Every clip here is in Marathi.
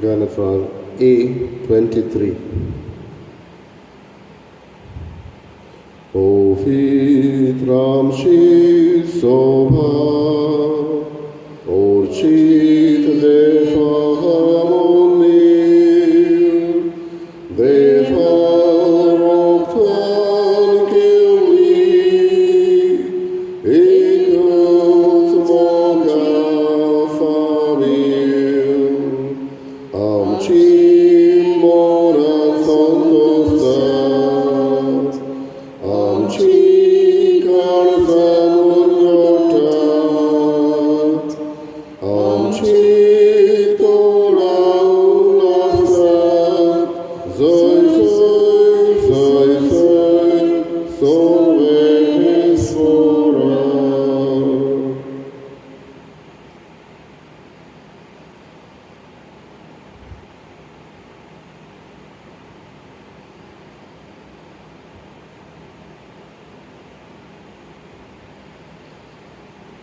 Ghana from A23. O Vitram Shi Sobha, Orchid Deva Harmonir, Deva Roktan Kili, Ikut Moga Farir, Amchi Mora Santostat, Amchi Karzamunyotat, Amchi Tora Unasat, Zoi Zoi Zoi Zoi, Solveis Fora.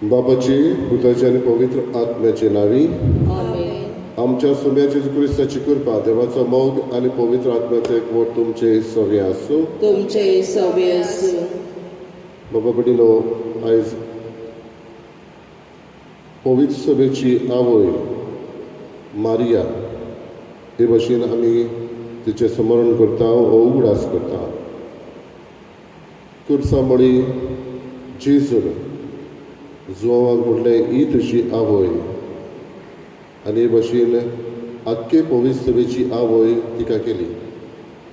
बाबाची पुताची आणि पवित्र आत्म्याचे नावी आमेन. आमच्या सोम्या जेजू ख्रिस्ताची कृपा देवाचा मोग आणि पवित्र आत्म्याचा एकवट तुमचे सगळे असो. तुमचे सवे असो. बाबा बडिनो आयज पवित्र सभेची आवय मारिया हे भाशेन आमी तिचे स्मरण करता हो उगडास करता. कुर्सामळी जेजून जुवांक म्हटलें ही तुजी आवय आनी हे भाशेन आख्खे पवित्र सभेची आवय तिका केली.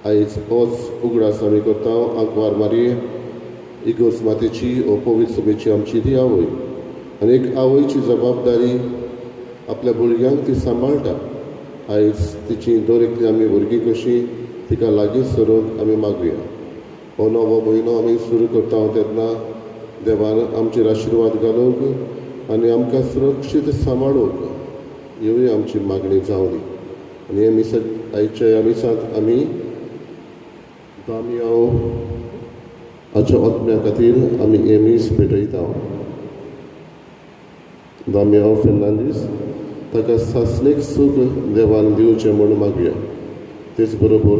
आयज होच उगडास आमी करता. आंकवार मारये इगोर्ज मातेची हो पवित्र सभेची आमची ती आवय आनी एक आवयची जबाबदारी आपल्या भुरग्यांक ती सांबाळटा. आयज तिची दरेकली आमी भुरगीं कशीं तिका लागीं सरूंक आमी मागुया. हो नवो म्हयनो आमी सुरू करता तेन्ना देवान आमचेर आशिर्वाद घालूंक आनी आमकां सुरक्षीत सांबाळूंक ह्योय आमची मागणी जावं दी. आनी हे आयच्या ह्या मिसांत आमी दामियाव हाच्या आत्म्या खातीर आमी हे मीस पेटयता. दामियाव फेर्नांदीस ताका सासणेक सूख देवान दिवचें म्हूण मागुया. तेच बरोबर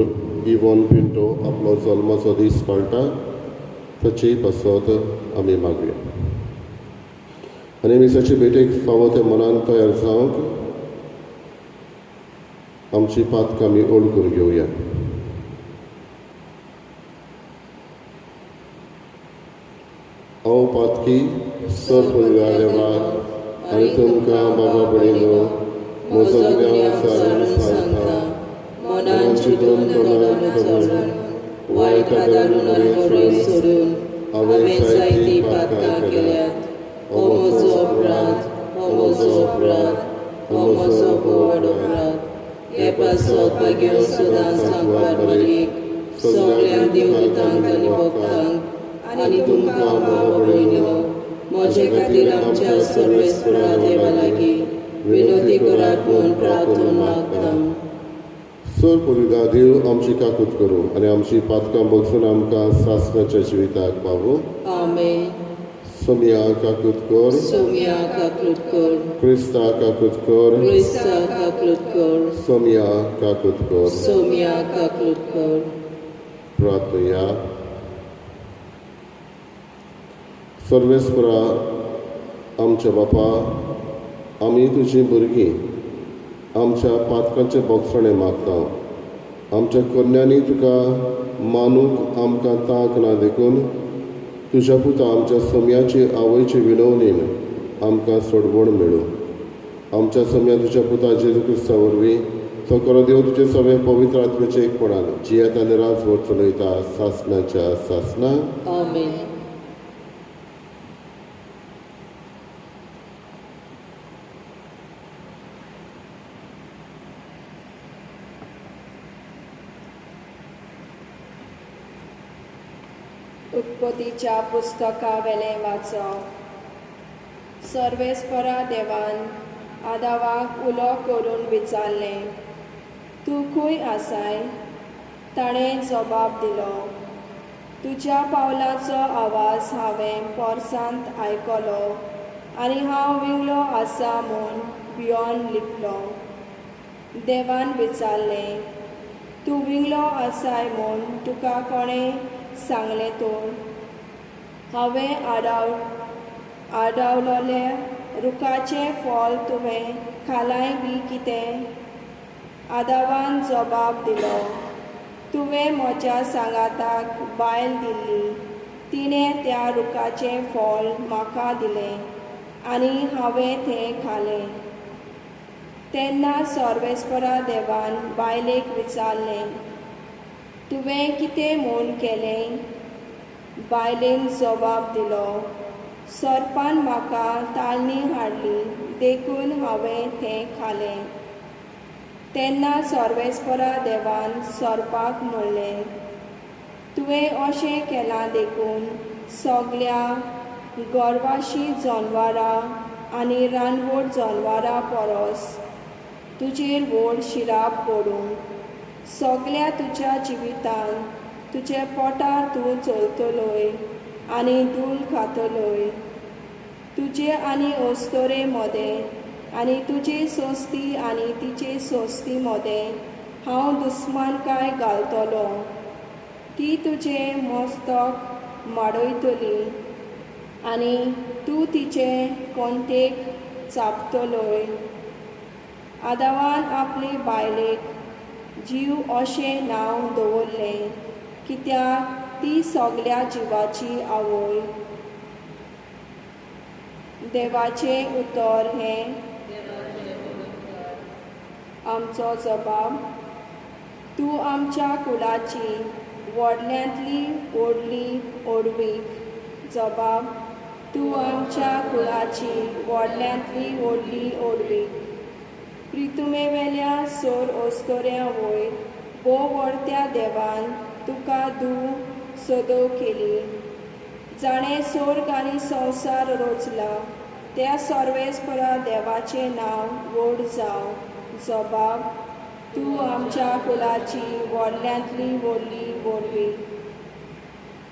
इवॉन पिंटो आपलो जल्माचो दीस पाळटा ताची पासत आमी मागुया. आनी मिसाचे भेटेक फावो ते मनान तयार जावंक आमची पातकां आमी ओड करून घेवया. हांव पातकी सरपरिवार देवाक आनी तुमकां बाबा भयणो म्हजो ज्ञान सारून सांगता. मनान चिंतून तोंडान चलून वायट आदारून आनी बरोय सोडून हांवें जायतीं पातकां केल्यात. हो म्हजो अपराध, हो म्हजो अपराध, हो म्हजो व्हड अपराध. हे पासत बेगीन सदांच सांगपाक बरीक सगळ्या देवतांक आनी भक्तांक आनी तुमकां बाबा भयणो म्हजे खातीर आमच्या सर्वेस्परा देवा लागीं विनोदी करात म्हूण प्रार्थना मागता. सर पुरिदा देव आमची काकूत करूं आनी आमची पातकां बगसून आमकां सासणाच्या जिविताक पावूं. आमेन. सोम्या काकूत कर, सोम्या काकूत कर, क्रिस्ता काकूत कर, क्रिस्ता काकूत कर, सोम्या काकूत कर. सोम्या काकूत कर. प्रार्थया. सर्वेस्परा आमच्या बापा, आमी तुजीं भुरगीं आमच्या पातकांचे बोगसणे मागता. आमच्या कन्यांनी तुका मानूंक आमकां तांक ना देखून तुज्या पुता आमच्या सोम्याचे आवयचे विनवणेन आमकां सोडवण मेळूं. आमच्या सोम्या तुज्या पुता जेजू क्रिस्ता वरवीं तो करो देव तुजे सगळे पवित्र आत्म्याचे एकपणान जियेत आनी राज वर चलयता सासणाच्या सासणाक. आमेन. उत्पत्तीच्या पुस्तका वेलें वाचप. सर्वेस्परा देवान आदावाक उलो करून विचारलें, तूं खंय आसाय? ताणें जबाब दिलो, तुज्या पावलाचो आवाज हांवें पोरसांत आयकलो आनी हांव विंगलो आसा म्हूण भियोन लिपलो. देवान विचारलें, तूं विंगलो आसाय म्हूण तुका कोणें सांगलें तर? हांवें आडावलोले रुखाचें फळ तुवें खालाय बी कितें? आदावान जबाब दिलो, तुवें म्हज्या सांगाताक बायल दिल्ली, तिणें त्या रुखाचें फळ म्हाका दिलें आनी हांवें तें खालें. तेन्ना सर्वेस्परा देवान बायलेक विचारलें, तुवें कितें म्हूण केलें? बायलेन जबाब दिलो, सर्पान म्हाका ताळणी हाडली देखून हांवें तें खालें. तेन्ना सर्वेस्परा देवान सर्पाक म्हणलें, तुवें अशें केलां देखून सगळ्या गोरवाशी जनावरां आनी रानवट जनावरां परस तुजेर व्हड शिराप पडूं. सगळ्या तुज्या जिवितान तुजे पोटार तूं चलतलोय आनी दूल खातलोय. तुजे आनी अस्तोरे मदें आनी तुजे सोस्ती आनी तिचे सोस्ती मदें हांव दुस्मानकाय घालतलो. ती तुजें मस्तक माडयतली आनी तूं तिचे कोंतेक चापतलोय. आदावान आपले बायलेक जीव अशें नांव दवरलें कित्याक ती सगळ्या जिवाची आवय. देवाचें उतर हें आमचो जबाब, तूं आमच्या कुळाची व्हडल्यांतली व्हडली ओडवीक. जबाब, तूं आमच्या कुळाची व्हडल्यांतली व्हडली ओडवीक. प्रितुमे वेल्या सोर अस्तोऱ्यां वयर भोव व्हडत्या देवान तुका सदो केली. जाणें स्वर्ग आनी संवसार रचला त्या सर्वेस्परा देवाचें नांव व्हड जावं. जबाब, तूं आमच्या कुळाची व्हडल्यांतली व्हडली ओडवीक.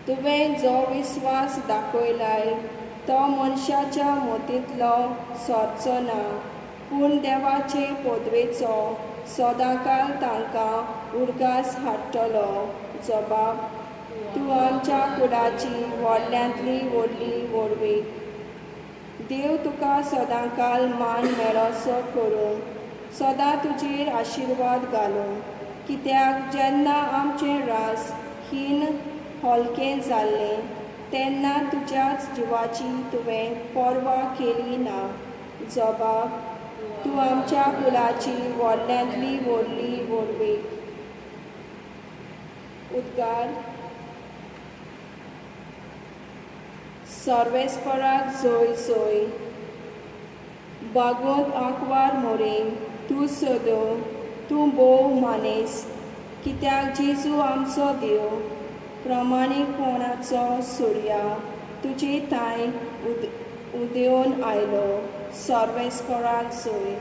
तुवें जो विस्वास दाखयलाय तो मनशाच्या मतींतलो सोदचो ना, पूण देवाचे पदवेचो सदांकाल तांकां उडगास हाडटलो. जबाब, तूं आमच्या कुळाची व्हडल्यांतली व्हडली ओडवीक. देव तुका सदांकाल मान मेळोसो करूं, सदां तुजेर आशिर्वाद घालूं. कित्याक जेन्ना आमचें रास हीन हलकें जाल्लें तेन्ना तुज्याच जिवाची तुवें पर्वा केली ना. जबाब, तूं आमच्या कुळाची व्हडल्यांतली व्हडली ओडवीक. उद्गार. सर्वेस्पराक जय जय. बागोत आंकवार मोरें तूं सदो, तूं भोव मानेस्त. कित्याक जेजू आमचो देव प्रमाणीकपणाचो सुर्या तुजे ताय उदेवून आयलो. सर्वेस्पराक जय.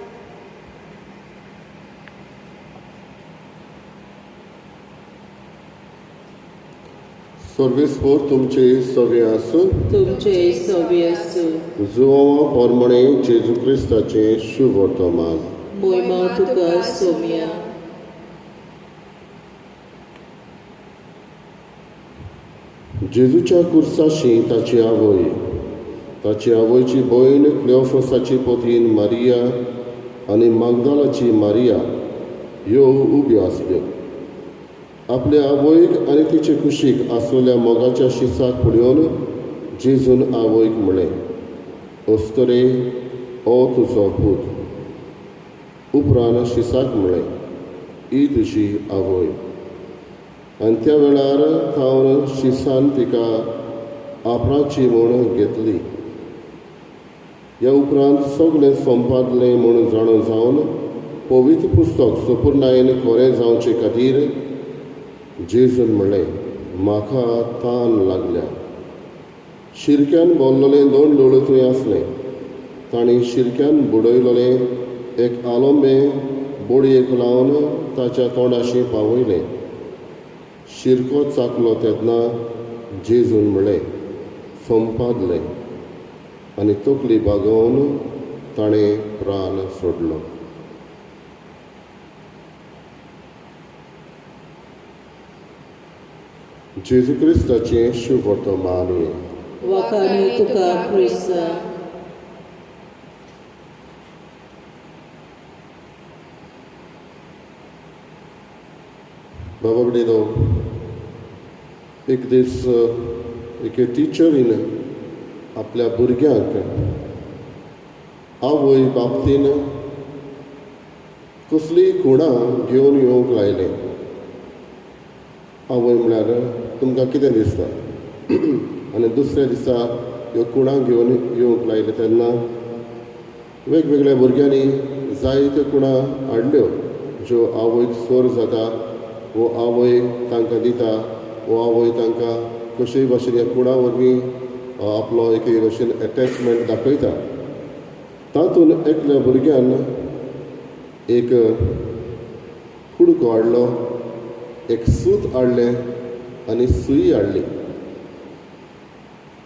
सर्वेस्पर तुमचे सगळे आसूं. तुमचे सवी आसूं. जुवांवा पोरमणे जेजू क्रिस्ताचें शुभ वर्तमान. मोहिमा तुका सोम्या. जेजूच्या कुर्साशी ताची आवयची भयण क्लेओफासाची पत्नीन मारिया आनी मागदालाची मारिया ह्यो उब्यो आसल्यो. आपल्या आवयक आनी तिचे कुशीक आसलेल्या मोगाच्या शिसाक पळोवन जेजून आवयक म्हणलें, अस्तरे, ओ तुजो पूत. उपरांत शिसाक म्हणलें, ही तुजी आवय. आनी त्या वेळार थावन शिसान तिका आपणाची म्हूण घेतली. ह्या उपरांत सगळें संपादलें म्हूण जाणून जावन पवित्र पुस्तक संपूर्णायेन खरें जावचे खातीर जेजून म्हणलें, म्हाका तान लागल्या. शिरक्यान भरलेलें 2 दोळ थंय आसलें. तांणी शिरक्यान बुडयलेलें एक आलोंबें बोडयेक लावन ताच्या तोंडाशी पावयलें. शिरको चाकलो तेन्ना जेजून म्हणलें, संपादलें, आनी तकली बागोवन ताणें प्राण सोडलो. जेजू क्रिस्ताचें शुभ वर्तमान हे. वखाणी तुका क्रिस्ता. बाबा कडेन एक दीस एक टिचरीन आपल्या भुरग्यांक आवय बाबतीन कसलीय खुणां घेवन येवंक लायले. आवय म्हळ्यार तुमकां कितें दिसता आनी दुसऱ्या दिसा ह्यो खुणां घेवन येवंक लायले तेन्ना वेगवेगळ्या भुरग्यांनी जायत्यो खुणां हाडल्यो ज्यो आवयक सोर जाता वो आवय तांकां दिता वो आवय तांकां कशेय भाशेन ह्या खुणां वरवीं आपलो एक भाशेन एटॅचमेंट दाखयता. तातूंत एकल्या भुरग्यान एक कुडको हाडलो, एक सूत हाडलें आनी सुई हाडली.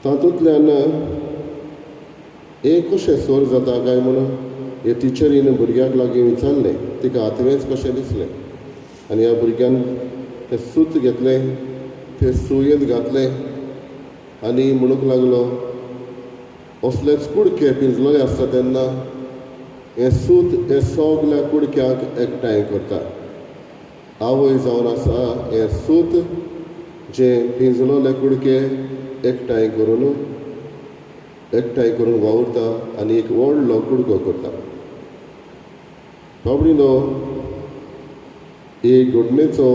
तातूंतल्यान हें कशें सोर जाता काय म्हणून हे टिचरीन भुरग्याक लागीं विचारलें. तिका हातवेंच कशें दिसलें आनी ह्या भुरग्यान तें सूत घेतलें, तें सुयेंत घातलें आनी म्हणूंक लागलो असलेच कुडके पिंजलेले आसता तेन्ना हें सूत हे सगल्या कुडक्याक एकठांय करता. आवय जावन आसा हें सूत जें पिंजलोले कुडके एकठांय करून वावुरता आनी एक व्हडलो कुडको करता. बाबडीनो ही घडणेचो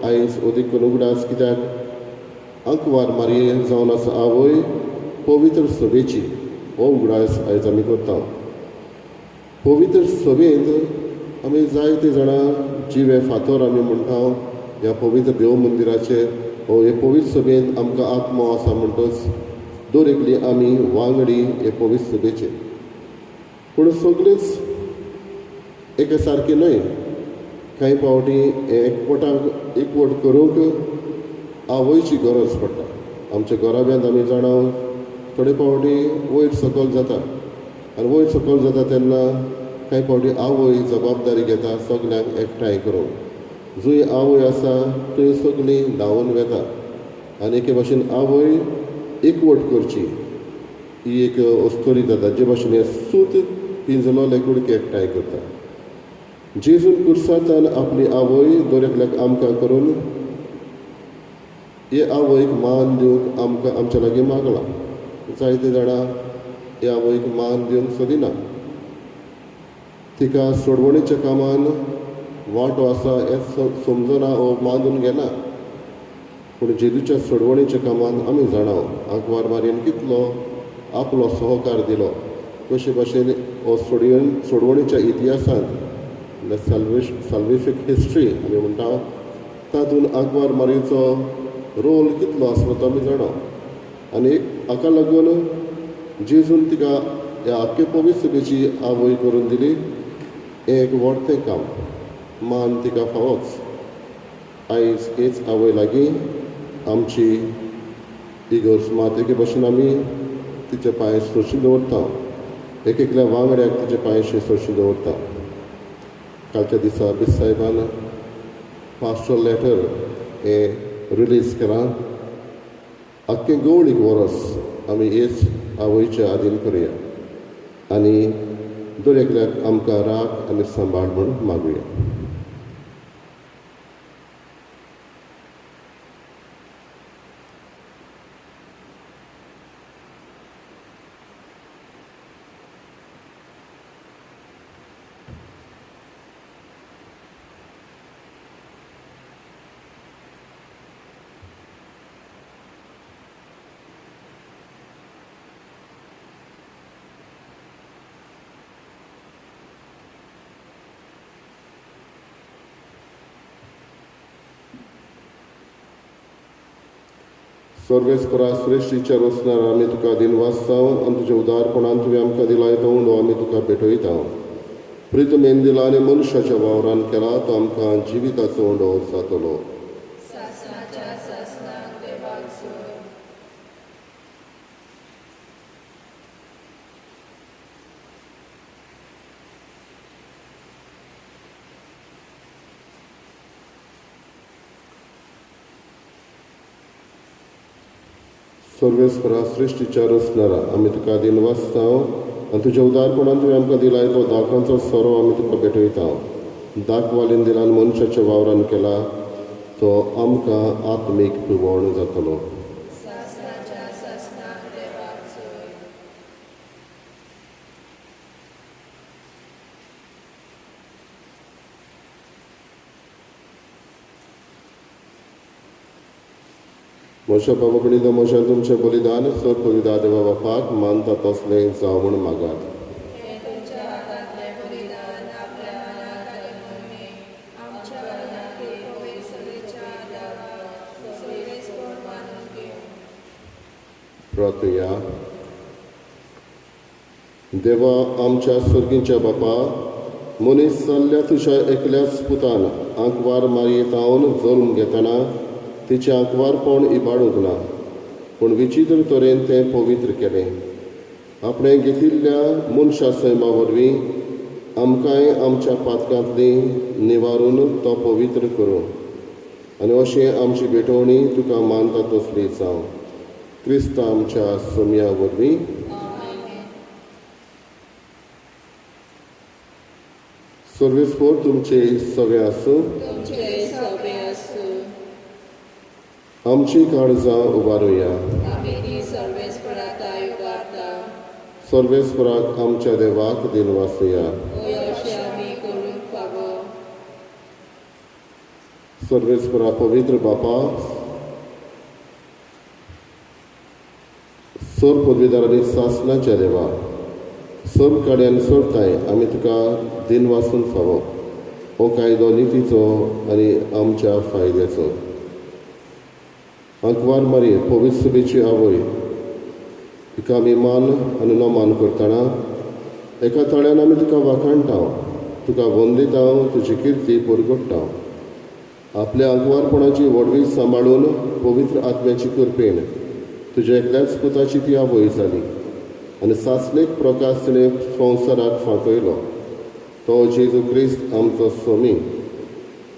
आयज अदीक उगडास कित्याक आंकवार मारये जावन आसा आवय पवित्र सभेची हो उगडास आयज आमी करता. पवित्र सभेंत आमी जायते जाणां जिवे फातर आमी म्हणटा ह्या पवित्र देव मंदिराचेर हो हे पवित्र सभेंत आमकां आत्मो आसा म्हणटच दरेकली आमी वांगडी हे पवित्र सभेचे. पूण सगळींच एके सारकी न्हय. कांय पावटी एकवटाक एकवट करूंक आवयची गरज पडटा. आमच्या घराब्यांत आमी जाणा थोडे पावटी वयर सकयल जाता आनी वयर सकयल जाता तेन्ना कांय पावटी आवय जबाबदारी घेता सगल्यांक एकठांय करूंक. जंय आवय आसा थंय सगळीं धांवून वेता आनी एके भाशेन आवय एकवट करची ही एक अस्तोरी जाता जे भाशेन हें सूत पिंजलोले कुडके एकठांय करता. जेजून कुर्सांतान आपली आवय दरेकल्याक आमकां करून हे आवयक मान दिवंक आमकां आमच्या लागीं मागलां. जायते जाणां हे आवयक मान दिवंक सोदिना. तिका सोडवणेच्या कामान वांटो आसा हें समजना वो मानून घेना. पूण जेजूच्या सोडवणेच्या कामान आमी जाणा आंकवार मारयेन कितलो आपलो सहकार दिलो. कशे भाशेन हो सोडवणेच्या इतिहासांत सॅल्विफीक हिस्ट्री आमी म्हणटा तातूंत आंकवार मारयेचो रोल कितलो आसलो तो आमी जाणा. आनी हाका लागून जेजून तिका ह्या आख्खे पवित्र सभेची आवय करून दिली. हें एक व्हडलें काम, मान तिका फावोच. आयज हेच आवय लागीं आमची इगर्ज मात एके भाशेन आमी तिचे पांय सोंशी दवरता. एक एकल्या वांगड्याक तिचे पांयशे सोंशी दवरता. कालच्या दिसा बिस साहेबान पास्टरल लेटर हें रिलीज केलां. आख्खें गवळीक वरस आमी हेच आवयच्या आदीन करुया आनी दरेकल्याक आमकां राख आनी सांबाळ म्हूण मागुया. सर्वेस्परा श्रेश्ठीच्या वचनार आमी तुका दिनवासता आनी तुज्या उदारपणान तुवें आमकां दिलाय तो उंडो आमी तुका भेटयता. प्रितमेन दिला आनी मनशाच्या वावरान केला तो आमकां जिविताचो उंडो जातलो. सर्वेस्परा सृश्टीच्या रचणारा आमी तुका दिन वाचता आनी तुज्या उदारपणान तुवें आमकां दिलाय तो दाखांचो सोरो आमी तुका भेटयता. दाख वालीन दिलान मनशाच्या वावरान केला तो आमकां आत्मीक पिवण जातलो. मोशा बाबा कडेन मोशान तुमचें बलिदान सर पवित्रा देवा बापाक मानता तसलें जावं म्हूण मागात. प्रार्थया. देवा आमच्या सर्गीच्या बापा, मनीस जाल्ल्या तुज्या एकल्याच पुतान आंकवार मारयेतावन जल्म घेतना तिचें आंकवारपण इबाडूंक ना, पूण विचित्र तरेन तें पवित्र केलें. आपणें घेतिल्ल्या मनशा सैमा वरवीं आमकांय आमच्या पातकांतली निवारून तो पवित्र करूं आनी अशें आमची भेटवणी तुका मानता तसली जावं. क्रिस्त आमच्या सम्या वरवीं. सर्वेस्पोर तुमचे सवे आसूं. आमची काळजां उबारुया. सर्वेस्पराक आमच्या देवाक दिन वाचुया. सर्वेस्परा पवित्र बापा, सर पदवीदारांनी सासणाच्या देवा, सर काड्यान सोडताय आमी तुका दिन वाचून फावो हो कायदो नितीचो आनी आमच्या फायद्याचो. आंकवार मारी पवित्र सभेची आवय, तिका आमी मान आनी न मान करतना एका तळ्यान आमी तुका वाखाणटा, तुका वंदिता, तुजी किर्ती परगट्टा. आपल्या आंकवारपणाची व्हडवी सांबाळून पवित्र आत्म्याची करपेन तुज्या एकल्याच पुताची ती आवय जाली आनी सासणेक प्रकाश तिणें संवसाराक फांकयलो. तो जेजू क्रिस्त आमचो स्वामी.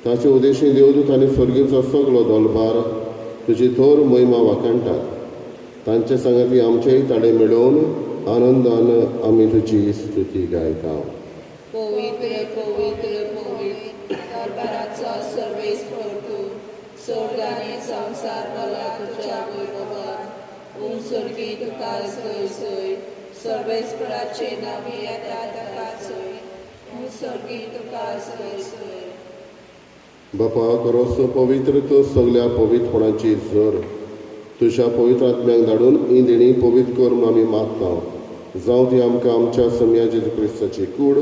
ताचे उदेशी देवदूत आनी सर्गीचो सगलो दलबार तुजी थोर महिमा वाखाणटात. तांचे सांगाती आमचेय ताळे मेळोवन आनंदान आमी तुजी स्तुती गायता. पवित्र पवित्र पवित्र दरबाराचो सर्वेस्पर तूं, स्वर्ग आनी संवसार भला तुज्या वैभवान. सर्गी तुका सय सय सर्वेस्पराचे नावी येता ताका सय. सर्गी तुका सय सय. बापा खरोच पवित्र तो सगल्या पवित्रपणाची जर तुज्या पवित्र आत्म्याक धाडून ही देणी पवित्र कर म्हूण आमी मागता. जावं ती आमकां आमच्या सम्या जेजू क्रिस्ताची कूड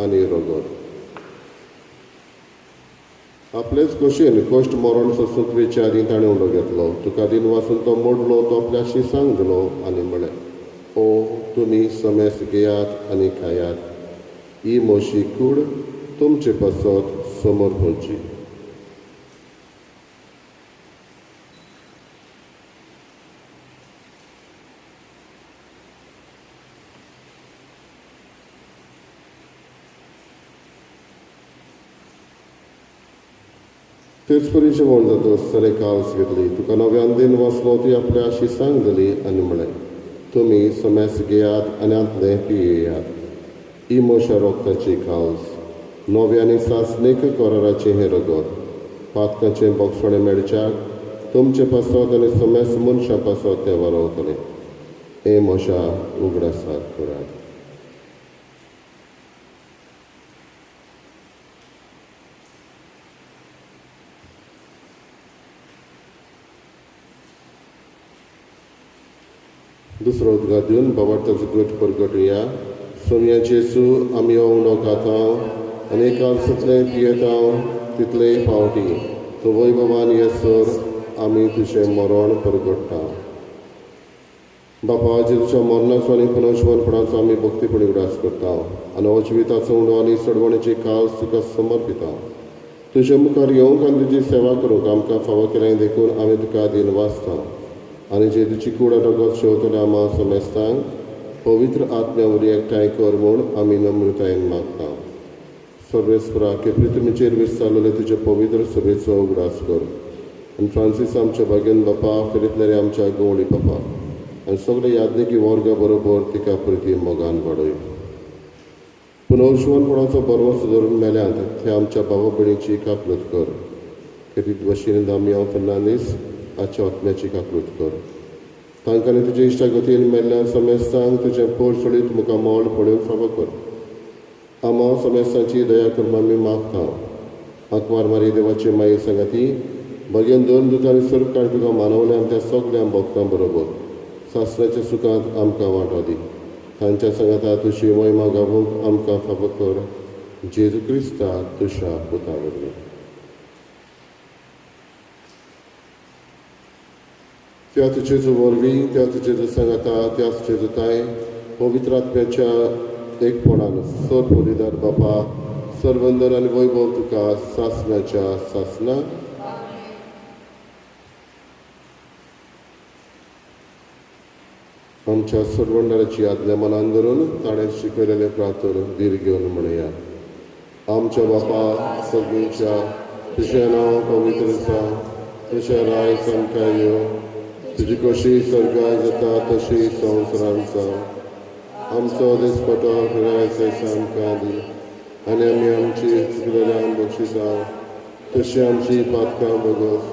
आनी रगत. आपलेच कशेन कश्ट मरण सोसून तुवेच्या आदी ताणें उलो घेतलो. तुका दिन वाचून तो मोडलो, तो आपल्या शिसांक दिलो आनी म्हळें, ओ तुमी समेस घेयात आनी खायात. ही मोशी कूड तुमचे पासत समोर खंयची. तेच परीचे म्हण जातो सरे काल्स घेतली. तुका नव्यान दिन वाचलो ती आपल्या शिसांक दिली आनी म्हळें, तुमी समेस घेयात आनी आतले पियेयात. ही मोशा रोगताची काल्स, नव्यानी सासणेक कराराचें हें रगत. पातकाचें बोगसणें मेळच्याक तुमचे पासत आनी समेस मनशां पासत तें वारवतलें. हे मोशा उगडासाक करात. दुसरो उदगार दिवन बाबार्ताचो गट परगटुया. सोम्या जेसू आमी हो उंडो खाता आनी कालसांतलें पियेता तितलेय फावटी तो वैभवान येसर आमी तुजें मरण परगट्टा. बापा जेजूच्या मरणाचो आनी पुनर्जीवनपणाचो आमी भक्तीपणी उडास करता आनी हो जिविताचो उंडो आनी सडवणेची काल्स तुका समर्पिता. तुजे मुखार येवंक आनी तुजी सेवा करूंक आमकां फावो केलें देखून आमी तुका दिन वाचता. आनी जेजूची कूड रगत शेवतले आमा समेस्तांक पवित्र आत्म्या वरी एकठांय कर म्हूण आमी नम्रतायेन मागता. सर्वेस्परा केपें तुमचेर विस्तारलेले तुजे पवित्र सभेचो उगडास कर. आनी फ्रांसीस आमच्या बागेन बापा, फिलिप नेरे आमच्या गवळी बापा, आनी सगळे यादनिकी वर्गा बरोबर तिका प्रिती मोगान वाडय. पुनर्जीवनपणाचो बरोबर धरून मेल्यांत ते आमच्या भावा भयणीची काकलूत कर. खेरीत भशेन दामियांव फर्नांदीस आजच्या आत्म्याची काकलूत कर. तांकां तुजे इश्टागतीन मेल्ल्या समेस्तांक तुजें पोट सोडीत मुखार मोल पळोवन फावो कर. आमा समेस्तांची दया करून आमी मागता. आंकवार मारी देवाची माई सांगाती भगेन 2 दुतांनी सर्व काळ तुका मानवल्यान त्या सगळ्या भक्तां बरोबर सासऱ्याच्या सुखांत आमकां वांटो दी. तांच्या सांगाता तुजी महिमा गावूंक आमकां फावो कर. जेजू क्रिस्ता तुज्या पुता वरवीं. त्याच जेजू वरवीं, त्याच जेजू सांगाता, त्याच जेजूताय पवित्र आत्म्याच्या एकपणान सर्व फुलीदार बापा सर्वंदर आनी वैभव तुका सासणाच्या सासना. आमच्या सर्वंडाराची आज्ञा मनान धरून ताणें शिकयलेले प्रार्थना धीर घेवन म्हणया. आमच्या बापा सगळींच्या तुजें नांव पवित्र आसा. तुजें राय सामकें यो. तुजी कशी स्वर्गांत जाता तशी संवसारांत जावं. आमचो दिसपतो फिरायचो सामकें दी. आनी आमी आमची चुकलेल्यांक बक्षिसां तशी आमची पातकां बगस.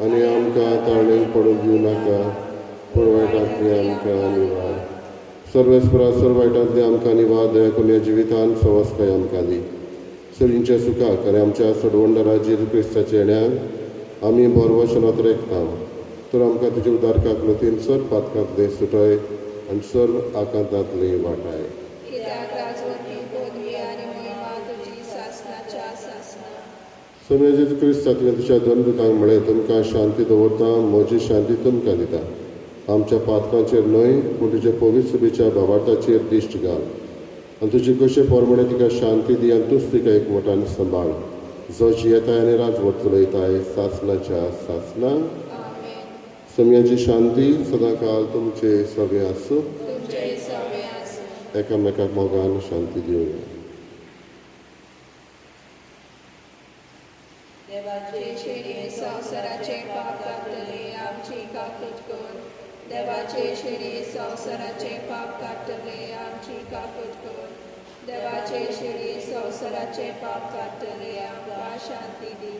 आनी आमकां ताळणेक पडूंक दिवं नाका पूण वायटांतली आमकां निवार. सर्वेस्परा सर्व वायटांतली आमकां निवार. दया करून ह्या जिवितांत सवस्काय आमकां दी. सगळींच्या सुखाक आनी आमच्या सडवंडरा जेजू क्रिस्ताच्या येण्याक आमी बरवशनांत रेखता. तर आमकां तुजे उदार काकलुतीन सर्व पातकांतले सुटय आनी सर्व आकांतांतली वाटाय. सगळे जेजू क्रिस्ता तुवें तुज्या 2 दुतांक म्हळें तुमकां शांती दवरता, म्हजी शांती तुमकां दिता. आमच्या पातकांचेर न्हय पूण तुजे पवित्र सुबेच्या भावार्थाचेर दिश्ट घाल. आनी तुजे कशे पोरमणे तिका शांती दी आनी तूंच तिका एकवटान सांबाळ. जो जियेताय आनी राजवट चलयताय सासणाच्या सासना. सगळ्यांची शांती सदां काळ तुमचे सगळे आसूं. एकामेकाक मोगान शांती दिवया. देवाचे शेरे संवसाराचे पाप काडटले आमची काकूट कर. देवाचे शेरे संवसाराचे पाप काडटले आमची काकूट कर. देवाचे शेरे संवसाराचे पाप काडटले आमकां शांती दी.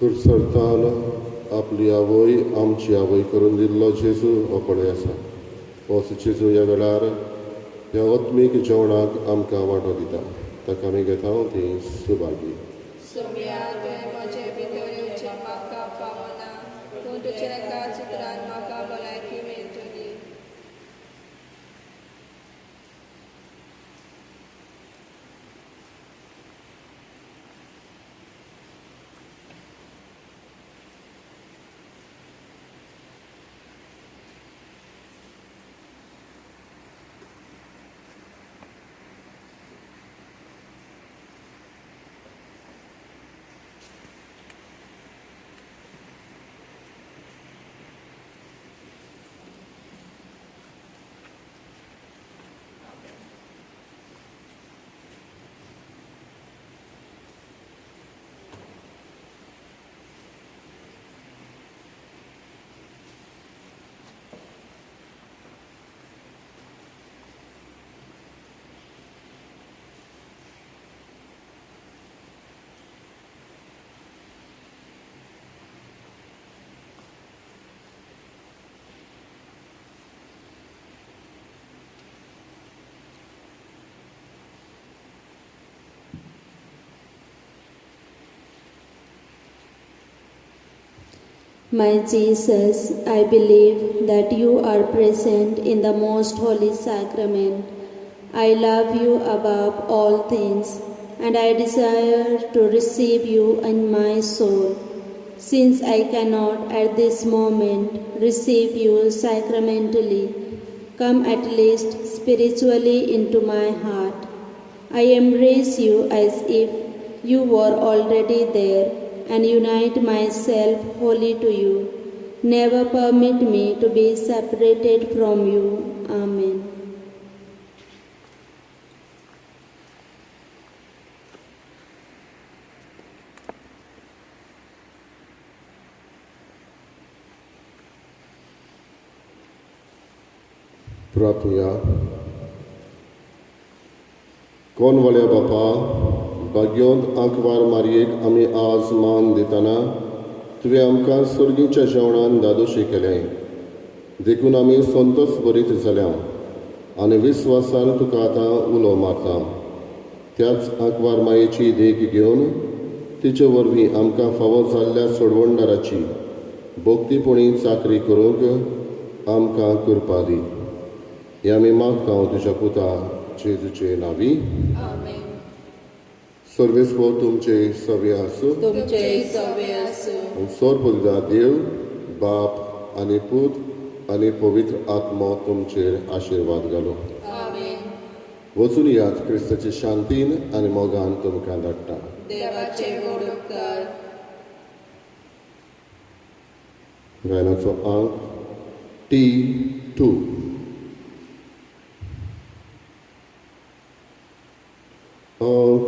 कुर्सरतान आपली आवय आमची आवय करून दिल्लो जेजू हो पळय आसा. होच जेजू ह्या वेळार ह्या आत्मीक जेवणाक आमकां वांटो दिता. ताका आमी घेता ती सुभागी. सोम्या तुवें म्हजे भितर येवचें म्हाका फावना पूण तुज्या एका उतरान म्हाका भलायकी मेळटली. My Jesus, I believe that you are present in the most holy sacrament. I love you above all things, and I desire to receive you in my soul. Since I cannot at this moment receive you sacramentally, come at least spiritually into my heart. I embrace you as if you were already there and unite myself wholly to you. Never permit me to be separated from you. Amen. प्रार्थना. कोण वळ्या बापा, भाग्योंत आंकवार मारयेक आमी आज मान दितना तुवें आमकां सुर्गीच्या जेवणान दादोशी केलें. देखून आमी संतोश भरीत जाल्या आनी विस्वासान तुका आतां उलो मारता. त्याच आंकवार मायेची देख घेवन तिचे वरवीं आमकां फावो जाल्ल्या सोडवणदाराची भोक्तीपणी चाकरी करूंक आमकां कृपा दी. हें आमी मागता तुज्या पुता जेजूचे नांवी. आमेन. सर्वेस्पो तुमचे सवे आसूं. तुमचे सवे आसूं. सोरपुलदा देव बाप आनी पूत आनी पवित्र आत्मो तुमचेर आशिर्वाद घालो. आमेन. वचून यात क्रिस्ताचे शांतीन आनी मोगान तुमकां धाडटा. देवाचे गोड उपकार. गायनाचो अंक T2. अंक